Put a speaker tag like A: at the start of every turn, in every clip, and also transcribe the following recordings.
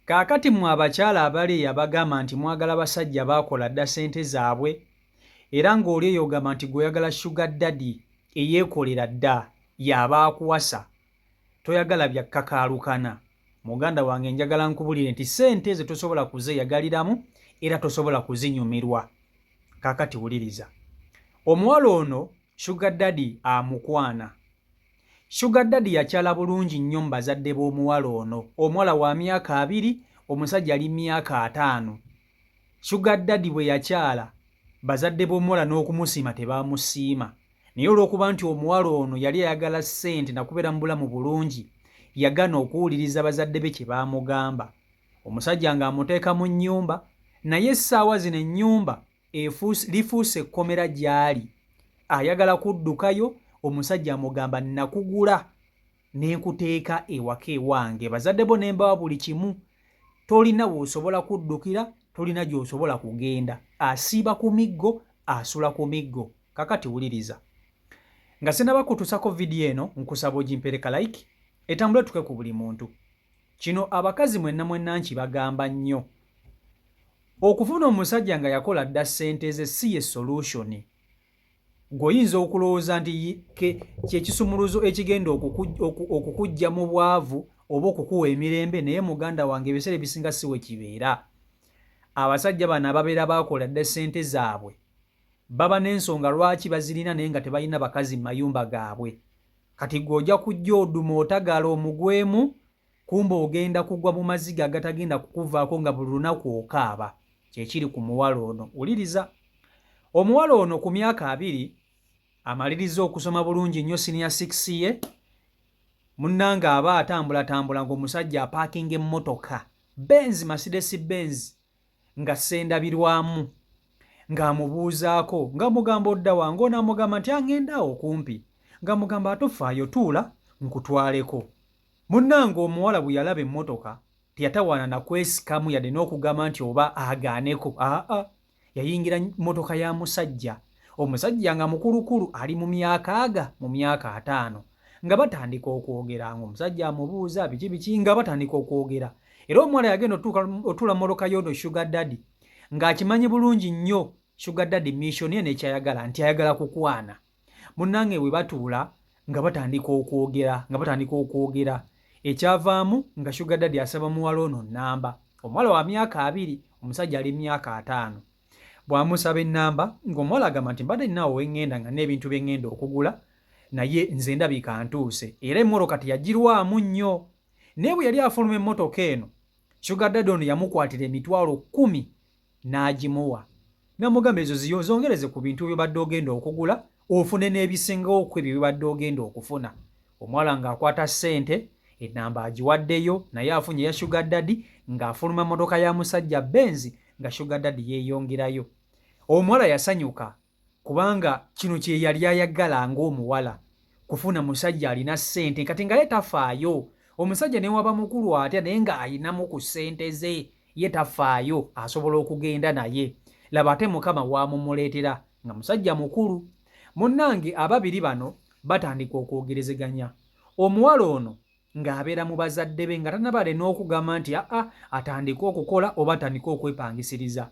A: Kaakati mwe abakyala abali abagamba nti mwagala basajja baakola dda ssente zaabwe era ng'oli eyo ogamba nti gw'oyagala sugar daddy eyeekolera dda y'abaakuwasa toyagala bya kkakaalukana. Muganda wange njagala nkubulire nti ssente ze tosobola kuzeeyagaliramu era tosobola kuzinyumirwa. Kaakati wuliriza, omuwala ono sugar daddy amukwana. Sugar daddy yakyala bulungi nnyo mu bazadde b'omuwala ono. Omuwala wa myaka 2, omusajja ali myaka 5. Sugar daddy bwe yakyala bazadde b'omuwala n'okumusiima tebaamusiima. Naye olw'okuba nti omuwala ono yali ayagala ssente nakubeera mu bulamu bulungi, yagana okuwuliriza bazadde be kye baamugamba. Omusajja ng'amuteeka mu nnyumba, naye essaawa zino ennyumba lifuuse ekkomera gy'ali. Ayagala kuddukayo, omusajja amugamba nakugula ne nkuteeka ewaka ewange. Bazadde bo ne mbawa buli kimu. Tolina w'osobola kuddukira, tolina gy'osobola kugenda. Asiiba ku miggo, asula ku miggo. Kakati wuliriza. Nga sinaba kutusako vidiyo eno, nkusaba ogimpereka like, etambule tuke ku buli muntu. Kino abakazi mwenna nkibagamba nnyo. Okufuna omusajja nga yakola dda ssente ze si ye solution. Goyinza okulowooza nti kyekisumuluzo ekigenda okukujja mu bwavu oba okukuwa emirembe, naye muganda wange ebiseera ebisinga si we kibeera. Abasajja bano ababeera baakola dda ssente zaabwe baba n'ensonga lwaki bazirina naye nga tebalina bakazi mu mayumba gaabwe. Kati gw'ojja kujja oduma otagala omugwemu, kumba ogenda kugwa mu maziga agatagenda kukuvaako nga buli lunaku okaaba. Kyekiri ku muwala ono. Wuliriza, omuwala ono ku myaka 2 amaliriza okusoma bulungi nnyo senior 6 ye, munnange aba atambulatambula ng'omusajja apaakinga emmotoka Mercedes Benz nga sendabirwamu, ng'amubuuzaako ng'amugamba odda wange, onaamugamba nti aŋŋenda awo kumpi, ng'amugamba atofaayo tuula nkutwaleko. Munnange omuwala bwe yalaba emmotoka teyatawaana na kwesikamu yadde n'okugamba nti oba agaaneko. Yayingira mmotoka ya musajja. Omusajja nga mukulukulu ali mu myaka 5 nga batandika okwogera, ng'omusajja amubuuza biki nga batandika okwogera. Era omuwala yagenda otuula mmotoka y'ono sugar daddy ng'akimanyi bulungi nnyo sugar daddy mission ye n'ekyayagala nti ayagala kukwana. Munnange bwe batuula nga batandika okwogera. Ekyavaamu nga sugar daddy asaba muwala ono nnamba. Omuwala wa myaka 2, omusajja ali myaka 5. Bw'amusaba ennamba ng'omuwala agamba nti mbadde nnaawo weŋŋenda nga n'ebintu bye ŋŋenda okugula, naye nze ndabika ntuuse. Era emmotoka teyagirwamu nnyo. Naye bwe yali afuluma emmotoka eno, sugar daddy ono yamukwatira emitwalo 10 n'agimuwa. N'amugamba ezo zongereze ku bintu bye badde ogenda okugula, ofune n'ebisingawo ku ebyo bye badde ogenda okufuna. Omuwala ng'akwata ssente, ennamba agiwaddeyo, naye afunye ya sugar daddy ng'afuluma mmotoka ya musajja Benz nga sugar daddy yeeyongerayo. Omuwala yasanyuka kubanga kino kye yali ayagala ng'omuwala, kufuna musajja alina ssente kati nga ye tafaayo. Omusajja ne waba mukulu atya naye ng'ayinamu ku ssente ze, ye tafaayo, asobola okugenda naye. Laba ate Mukama wamumuleetera nga musajja mukulu. Munnange ababiri bano batandika okwogerezeganya. Omuwala ono ng'abeera mu bazadde be nga tanabale n'okugamba nti atandika okukola oba atandika okwepangisiriza.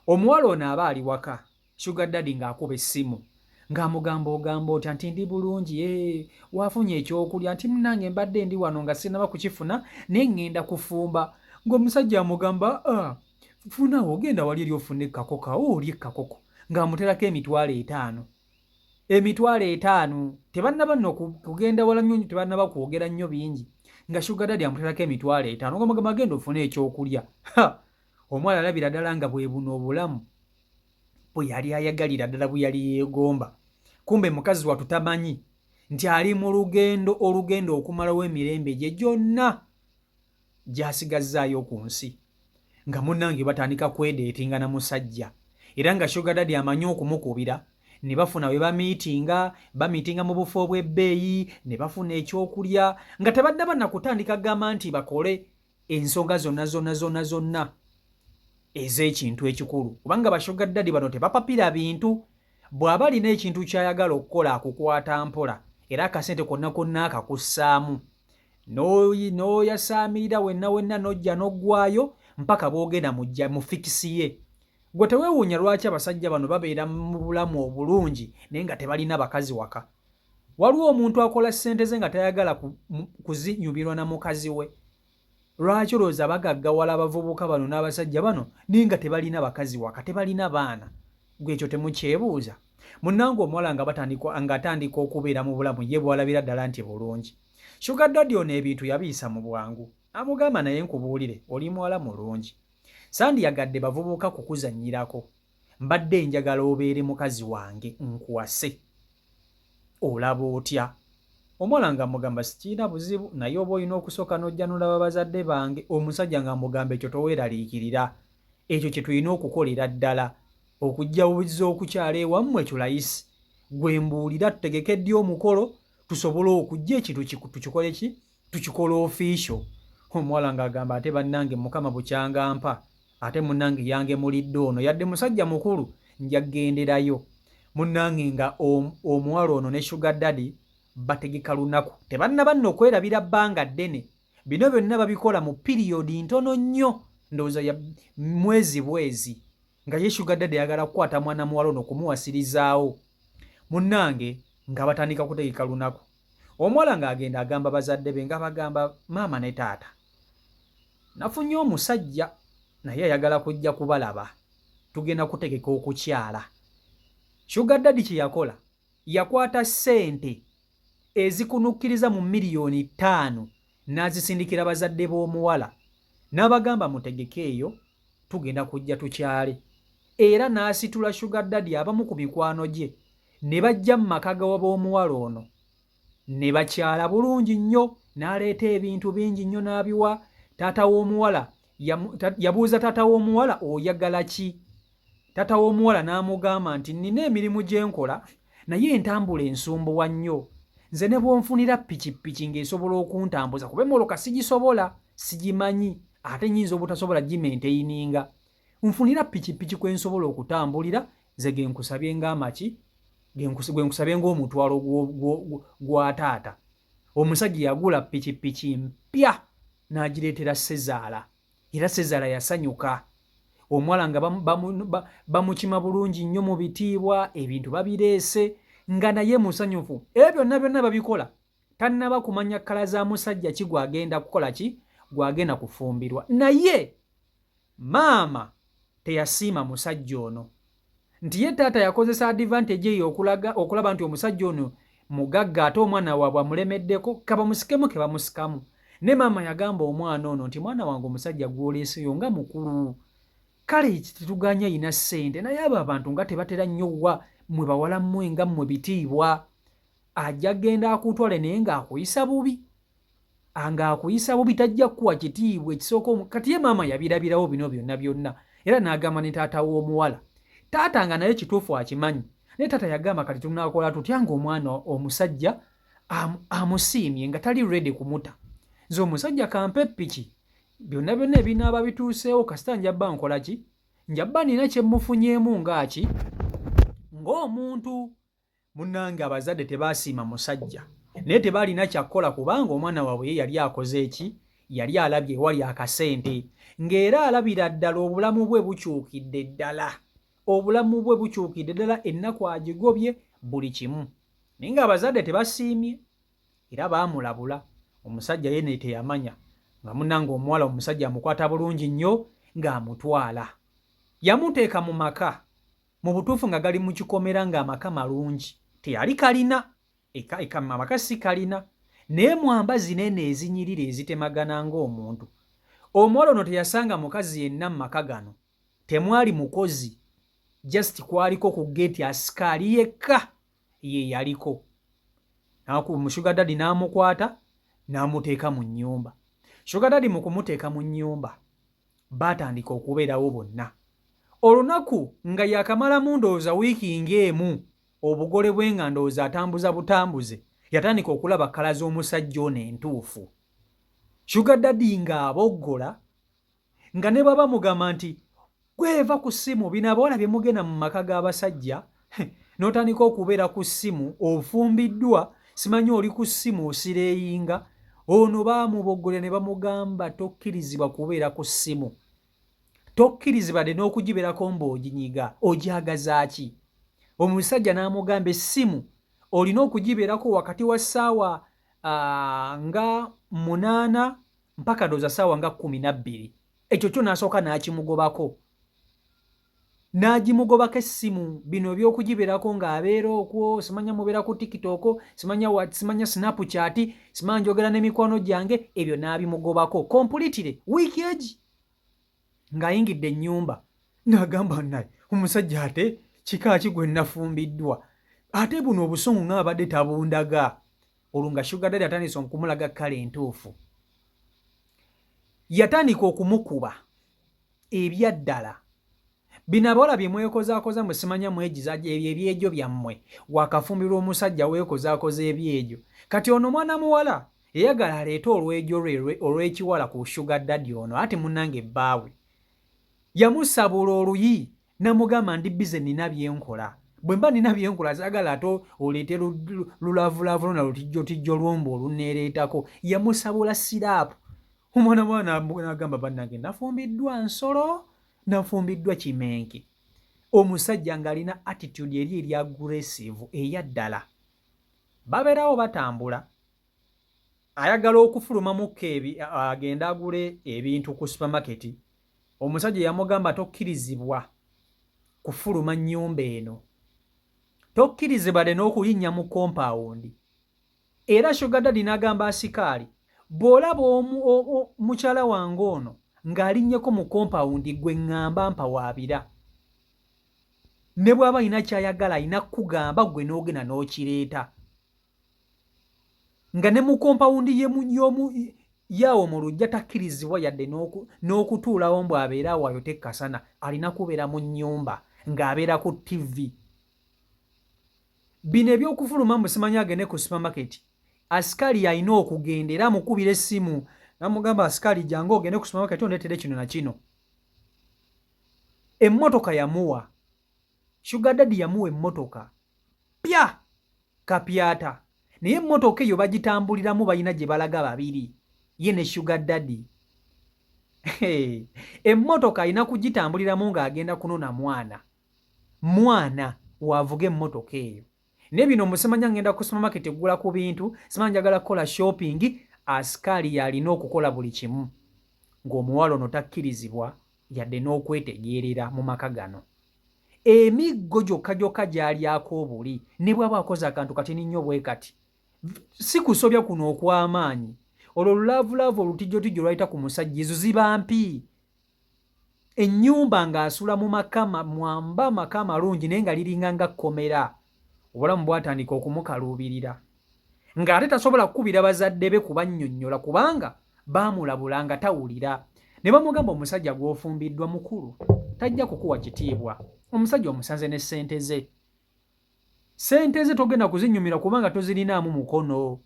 A: Omuwala ono aba ali waka, sugar daddy ng'akuba essimu ng'amugamba ogamba otya nti ndi bulungi, waafunye ekyokulya, nti munnange mbadde ndi wano nga sinaba kukifuna naye ŋŋenda kufumba. Ng'omusajja amugamba funawo, ogenda wali eri ofune ekkakokawo oli ekkakoko, ng'amuterako emitwalo 5. Emitwalo 5 tebannaba nno kugenda wala nnyo, tebannaba kwogera nnyo bingi nga sugar daddy amuterako emitwalo 5 ng'amugamba agenda ofune ekyokulya. Omwala alabira ddala nga bwe buno obulamu bwe yali ayagalira ddala, bwe yali yeegomba. Kumbe mukazi watu tamanyi nti ali mu olugendo okumalawo emirembe gye gyonna gy'asigazzaayo ku nsi. Nga munnange batandika kwedeetinga na musajja, era nga sugar daddy amanyi okumukubira. Ne bafuna we bamiitinga mu bufo obw'ebbeeyi, ne bafuna ekyokulya nga tebadde bannakutandika gamba nti bakole ensonga zonna ez'ekintu ekikulu, kubanga bashuga daddy bano tebapapira bintu. Bw'aba alina ekintu ky'ayagala okukola akukwata mpola era akasente konna akakussaamu. n'oyasaamirira wenna n'ojja n'oggwayo mpaka boogenda mu fikisi ye. Gwe teweewuunya lwaki abasajja bano babeera mu bulamu obulungi naye nga tebalina bakazi waka. Waliwo omuntu akola ssente ze nga tayagala kuzinyumirwa na mukazi we. Lwaki olowooza bagaggawala abavubuka bano n'abasajja bano naye nga tebalina bakazi waka, tebalina baana? Gwe ekyo temukyebuuza. Munnange omuwala ng'atandika okubeera mu bulamu ye bw'alabira ddala nti bulungi. Sugar Daddy ono ebintu yabiyisa mu bwangu. Amugamba naye nkubuulire oli muwala mulungi. Sandiyagadde bavubuka kukuzannyirako. Mbadde njagala obeere mukazi wange nkuwase. Olaba otya? Omuwala ng'amugamba sikiina buzibu naye oba olina okusooka n'ojja n'olaba bazadde bange. Omusajja ng'amugamba ekyo toweeraliikirira. Ekyo kye tulina okukolera ddala. Okujjawuliza okukyala ewammwe ekyo layisi. Gwe mbuulira tutegekedde omukolo tusobole okujja ekintu tukikole ki? Tukikole official. Omuwala ng'agamba ate bannange Mukama bukyanga mpa. Ate munnange yange mulidde ono yadde musajja mukulu nja kgenderayo. Munnange nga omuwala ono ne Sugar Daddy bategeka lunaku. Tebanna banno okwerabira bbanga ddene. Bino byonna babikola mu piriyodi ntono nnyo. Ndowooza ya mwezi bwezi. Nga ye Sugar Daddy ayagala kukwata mwana muwala ono kumuwasirizaawo. Munnange nga batandika kutegeka lunaku. Omuwala ng'agenda agamba bazadde be nga bagamba maama ne taata. Nafunye omusajja naye ayagala kujja kubalaba. Tugenda kutegeka okukyala. Sugar Daddy kye yakola yakwata ssente ezikunukkiriza mu miliyoni 5 n'azisindikira bazadde b'omuwala. N'abagamba mutegeke eyo tugenda kujja tukyale. Era n'asitula Sugar Daddy abamu ku mikwano gye ne bajja mu maka g'omuwala ono. Ne bakyala bulungi nnyo n'aleeta ebintu bingi nnyo n'abiwa taata w'omuwala. Yabuuza taata w'omuwala oyagala ki? Taata w'omuwala n'amugamba nti nina emirimu gye nkola naye entambula ensumbuwa nnyo. Nze ne bw'onfunira pikipiki ng'esobola okuntambuza kuba emmoloka sigisobola, sigimanyi ate nnyinza obutasobola gimenteyininga. Nfunira pikipiki kwe nsobola okutambulira ze ge nkusabye ng'amaki gwe nkusabye ng'omutwalo gwa taata. Omusajja yagula pikipiki mpya n'agireetera Sezaala. Era Sezaala yasanyuka. Omuwala nga bamukima bulungi nnyo mu bitiibwa, ebintu babireese nga naye musanyufu. Ebyo byonna babikola. Tannaba kumanya kkala za musajja ki gwagenda kukola ki? Gwagenda kufumbirwa. Naye maama teyasiima musajja ono. Nti ye taata yakozesa advantage eyo okulaba nti omusajja ono mugagga ate omwana waabwe amulemeddeko kabamusikemu ke bamusikamu. Ne maama yagamba omwana ono nti mwana wange omusajja gw'oleeseyo nga mukulu. Kale tetuganya yina ssente naye abo abantu nga tebatera nnyo mwe bawala mmwe nga mmwe bitiibwa. Ajja genda akutwale naye ng'akuyisa bubi. Ng'akuyisa bubi tajja kuwa kitiibwa ekisooka. Kati ye maama yabirabirawo bino byonna. Era n'agamba ne taata w'omuwala. Taata nga naye kituufu akimanyi. Naye taata yagamba kati tunaakola tutya ng'omwana omusajja amusiimye nga tali ready kumuta. Nze omusajja kampe ppiki. Byonna ebinaaba bituuseewo kasita njabba nkola ki? Njabba nina kye mufunyeemu ngaki? Ng'omuntu. Munnange abazadde tebaasiima musajja. Naye tebaalina kyakkola kubanga omwana waabwe ye yali akoze eki? Yali alabye ewali akasente. Ng'era alabira ddala obulamu bwe bukyukidde ddala. Obulamu bwe bukyukidde ddala ennaku agigobye buli kimu. Naye ng'abazadde tebasiimye. Era baamulabula. Omusajja ye ne teyamanya. Nga munnange omuwala omusajja amukwata bulungi nnyo ng'amutwala. Yamuteeka mu maka. Mu butuufu nga gali mu kikomera ng'amaka malungi. Teyali kalina. Amaka si kalina. Naye mwamba zinene ezinyirira ezitemagana ng'omuntu. Omuwala ono teyasanga mukazi yenna mu maka gano. Temwali mukozi. Just kwaliko ku gate asikaali yekka ye yaliko. Sugar Daddy n'amukwata n'amuteeka mu nnyumba. Sugar Daddy mu kumuteeka mu nnyumba baatandika okubeerawo bonna. Olunaku nga yakamalamu ndowooza wiiki ng'emu obugole bwe nga ndowooza atambuza butambuze yatandika okulaba kkala z'omusajja ono entuufu. Sugar Daddy ng'aboggola nga ne baba mugamba nti gweva ku ssimu bino abawala bye mugenda mu maka g'abasajja n'otandika okubeera ku ssimu ofumbiddwa simanyi oli ku ssimu osireeyinga ono baamuboggolera ne bamugamba tokkirizibwa kubeera ku ssimu, tokkirizibwa de n'okugibeerako ng'oginyiga, ogyagaza ki? Omusajja n'amugamba essimu olina okugibeerako wakati wa ssaawa nga 8 mpaka ndowooza ssaawa nga 12. Ekyo kyo n'asooka n'akimugobako. N'agimugobako essimu, bino ebyokugibeerako ng'abeera okwo, simanya mubeera ku TikTok, simanya Snapchat, simanya njogera n'emikwano gyange, ebyo n'abimugobako completely wiiki egi ng'ayingidde ennyumba. N'agamba naye omusajja ate kika ki gwe nafumbiddwa, ate buno obusungu ng'abadde tabundaga. Olwo nga Sugar Daddy atandise okumulaga kkale entuufu. Yatandika okumukuba ebyaddala. Bino abawala bye mwekozaakoza mwe simanya mwegiza ebyejo byammwe, wakafumbirwa omusajja weekozaakoza ebyejo. Kati ono mwana muwala eyagala aleete olwejo lwe olw'ekiwala ku Sugar Daddy ono, ati munnange bbaawe yamusabula oluyi n'amugamba ndi bize nina byenkola. Bwe mba nina byenkola zaagala ate oleete lulavulavu na lutijjotijjo lwombo oluneereetako. Yamusabula siraapu. Omwana mwana n'agamba bannange nafumbiddwa nsolo, nafumbiddwa kimenke. Omusajja ng'alina attitude eri eri aggressive eyaddala. Babeerawo batambula, ayagala okufuluma mukka agenda agule ebintu ku supermarket. Omusajja yamugamba tokkirizibwa kufuluma nnyumba eno, tokkirizibwa de n'okulinnya mu compound. Era Sugar Daddy n'agamba asikaali, bw'olaba mukyala wange ono ng'alinnyeko mu compound gwe ŋŋamba mpawaabira. Ne bw'aba alina ky'ayagala alina kugamba gwe n'ogenda n'okireeta. Nga ne mu compound yaawo mu lujja takkirizibwa yadde n'okutuulawo mbw abeera awayo tekkasana, alina kubeera mu nnyumba ng'abeera ku TV. Bino eby'okufuluma mbu simanya agende ku supermarket, asikaali alina okugenda era amukubira essimu n'amugamba asikaali jangu ogende ku supermarket ondeetere kino na kino. Emmotoka yamuwa, Sugar Daddy yamuwa emmotoka pya kapyata, naye emmotoka eyo bagitambuliramu balina gye balaga babiri, ye ne Sugar Daddy. Emmotoka alina kugitambuliramu ng'agenda kunona mwana waavuga emmotoka eyo. Ne bino musimanya ngenda ku supermarket eggula ku bintu, simanya njagala kukola shopping, asikaali yalina okukola buli kimu ng'omuwala ono takkirizibwa yadde n'okwetegeerera mu maka gano. Emiggo gyokka gy'alyako obuli, ne bw'aba akoze akantu katini nnyo bwe kati, si kusobya kuno okw'amaanyi. Olwo lulavulavu olutijjotijjo lwayita ku musajja, ezo ziba mpi. Ennyumba ng'asula mu mwamba maka amalungi naye nga liringa nga kkomera. Obulamu bwatandika okumukaluubirira, ng'ate tasobola kukubira bazadde be kubannyonnyola kubanga baamulabula nga tawulira. Ne bamugamba omusajja gw'ofumbiddwa mukulu, tajja kukuwa kitiibwa. Omusajja omusanze ne ssente ze. Ssente ze togenda kuzinnyumira kubanga tozirinaamu mukono.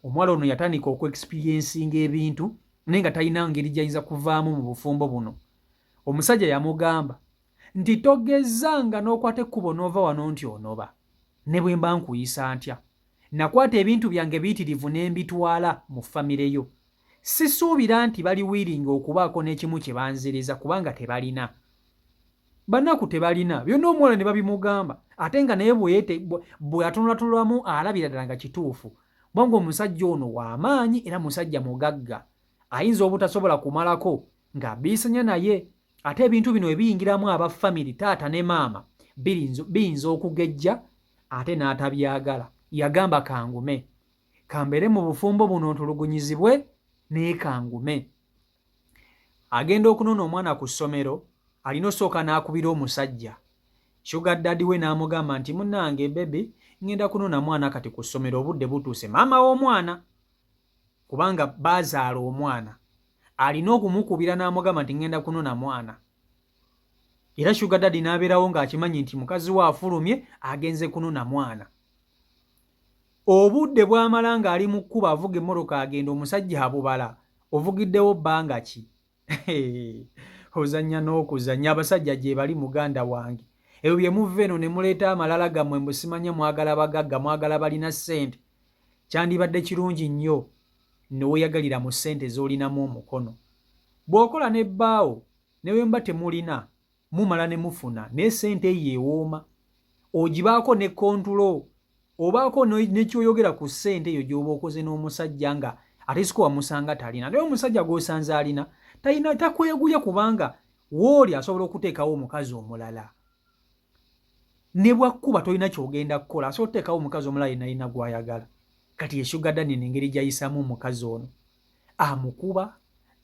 A: Omuwala ono yatandika okuexperiencinga ebintu naye nga talina ngeri gy'ayinza kuvaamu mu bufumbo buno. Omusajja yamugamba nti togezanga n'okwata ekkubo n'ova wano nti onoba, ne bwe mba nkuyisa ntya. Nakwata ebintu byange biyitirivu ne mbitwala mu famire yo. Sisuubira nti bali wiiringa okubaako n'ekimu kye banziriza kubanga tebalina. Bannaku tebalina. Byonna omuwala ne babimugamba ate nga naye bwe atunulatunulamu alabira ddala nga kituufu. Bwanga omusajja ono w'amaanyi era musajja mugagga, ayinza obutasobola kumalako ng'abiisanya naye. Ate ebintu bino ebiyingiramu aba family taata ne maama biyinza okugejja ate n'atabyagala. Yagamba kangume, kambeere mu bufumbo buno ntulugunyizibwe naye kangume. Agenda okunona omwana ku ssomero, alina osooka n'akubira omusajja. Sugar Daddy we n'amugamba nti munnange bebe, ngenda kunona mwana kati ku ssomero, obudde butuuse. Maama w'omwana kubanga baazaala omwana alina okumukubira n'amugamba nti ngenda kunona mwana. Era Sugar Daddy n'abeerawo ng'akimanyi nti mukazi we afulumye agenze kunona mwana. Obudde bw'amala ng'ali mu kkuba avuga emmotoka agenda, omusajja abubala, ovugiddewo bbanga ki? Ozannya n'okuzannya, abasajja gye bali muganda wange. Ebyo bye muva eno ne muleeta amalala gammwe mbusimanya mwagala bagagga, mwagala balina ssente. Kyandibadde kirungi nnyo neweyagalira mu ssente z'olinamu omukono. Bw'okola n'ebbaawo ne wemba temulina mumala ne mufuna naye ssente yeewooma ogibaako ne kontulo obaako nekyoyogera ku ssente eyo gy'oba okoze n'omusajja nga ate siko wamusanga talina. Naye omusajja gw'osanze alina talina takweguya kubanga wooli asobola okuteekawo omukazi omulala. Ne bwakkuba tolina ky'ogenda kukola asobola okuteekawo omukazi omulala yenalina gw'ayagala. Kati ye Sugar Daddy n'engeri gy'ayisaamu omukazi ono amukuba,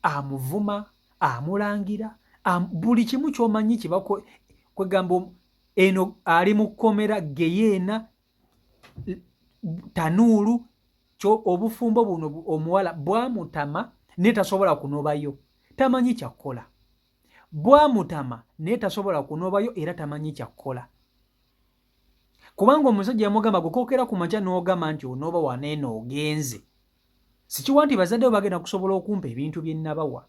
A: amuvuma, amulangira, buli kimu ky'omanyi kwegamba eno ali mu kkomera geyeena tanuulu obufumbo buno omuwala bwamutama naye tasobola kunobayo tamanyi kyakkola. Bwamutama naye tasobola kunobayo era tamanyi kyakkola. Kubanga omusajja yamugamba gukookera ku makya n'ogamba nti onooba waneeno ogenze. Sikiwa nti bazadde bo bagenda kusobola okumpa ebintu bye nabawa.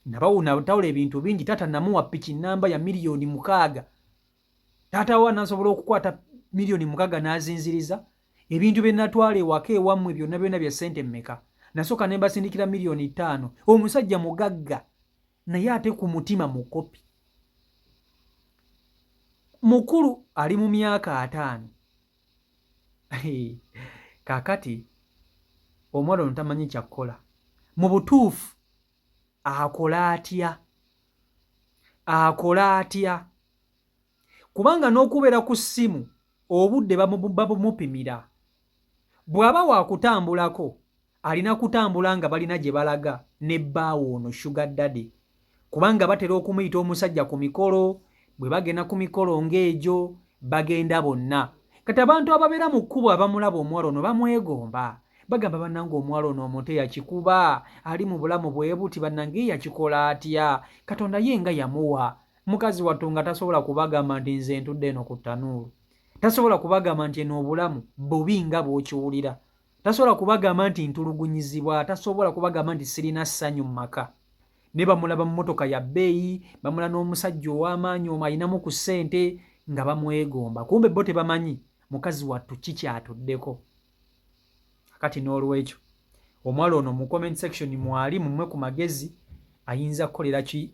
A: Natawula ebintu bingi, taata namuwa piki namba ya $6,000,000. Taata wa nasobola okukwata $6,000,000 n'azinziriza. Ebintu bye natwala ewaka ewammwe byonna byonna bya ssente mmeka. Nasooka ne mbasindikira $5,000,000. Omusajja mugagga naye ate ku mutima mukopi. Mukulu ali mu myaka 5. Kaakati omwana ono tamanyi kyakkola. Mu butuufu akola atya? Akola atya? Kubanga n'okubeera ku ssimu obudde babumupimira. Bw'aba waakutambulako alina kutambula nga balina gye balaga n'ebbaawo ono Sugar Daddy. Kubanga batera okumuyita omusajja ku mikolo, bwe bagenda ku mikolo ng'egyo bagenda bonna. Kati abantu ababeera mu kkubo abamulaba omuwala ono bamwegomba. Bagamba bannange omuwala ono omuntu eyakikuba, ali mu bulamu bwe buti bannange yakikola atya? Katonda ye nga yamuwa. Mukazi wattu nga tasobola kubagamba nti nze ntudde eno ku ttanuulu. Tasobola kubagamba nti eno obulamu bubi nga bw'okiwulira. Tasobola kubagamba nti ntulugunyizibwa. Tasobola kubagamba nti sirina ssanyu mu maka. Ne bamulaba mu mmotoka ya bbeeyi, bamula n'omusajja ow'amaanyi omwo ayinamu ku ssente nga bamwegomba. Kumbe bo tebamanyi mukazi wattu ki kyatuddeko. Kati n'olwekyo omuwala ono mu comment section mwali mumwe ku magezi ayinza kukolera ki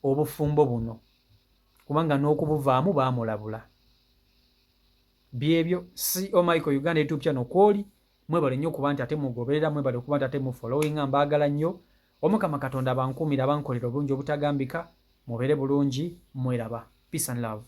A: obufumbo buno. Kubanga n'okubuvaamu baamulabula. Byebyo CEO Michael Uganda YouTube channel kwoli mwebale nnyo kuba nti ate mugoberera, mwebale kuba nti ate mu following mbaagala nnyo. Omukama Katonda bankuumira bankolera obulungi obutagambika. Mubeere bulungi, mweraba. Peace and love.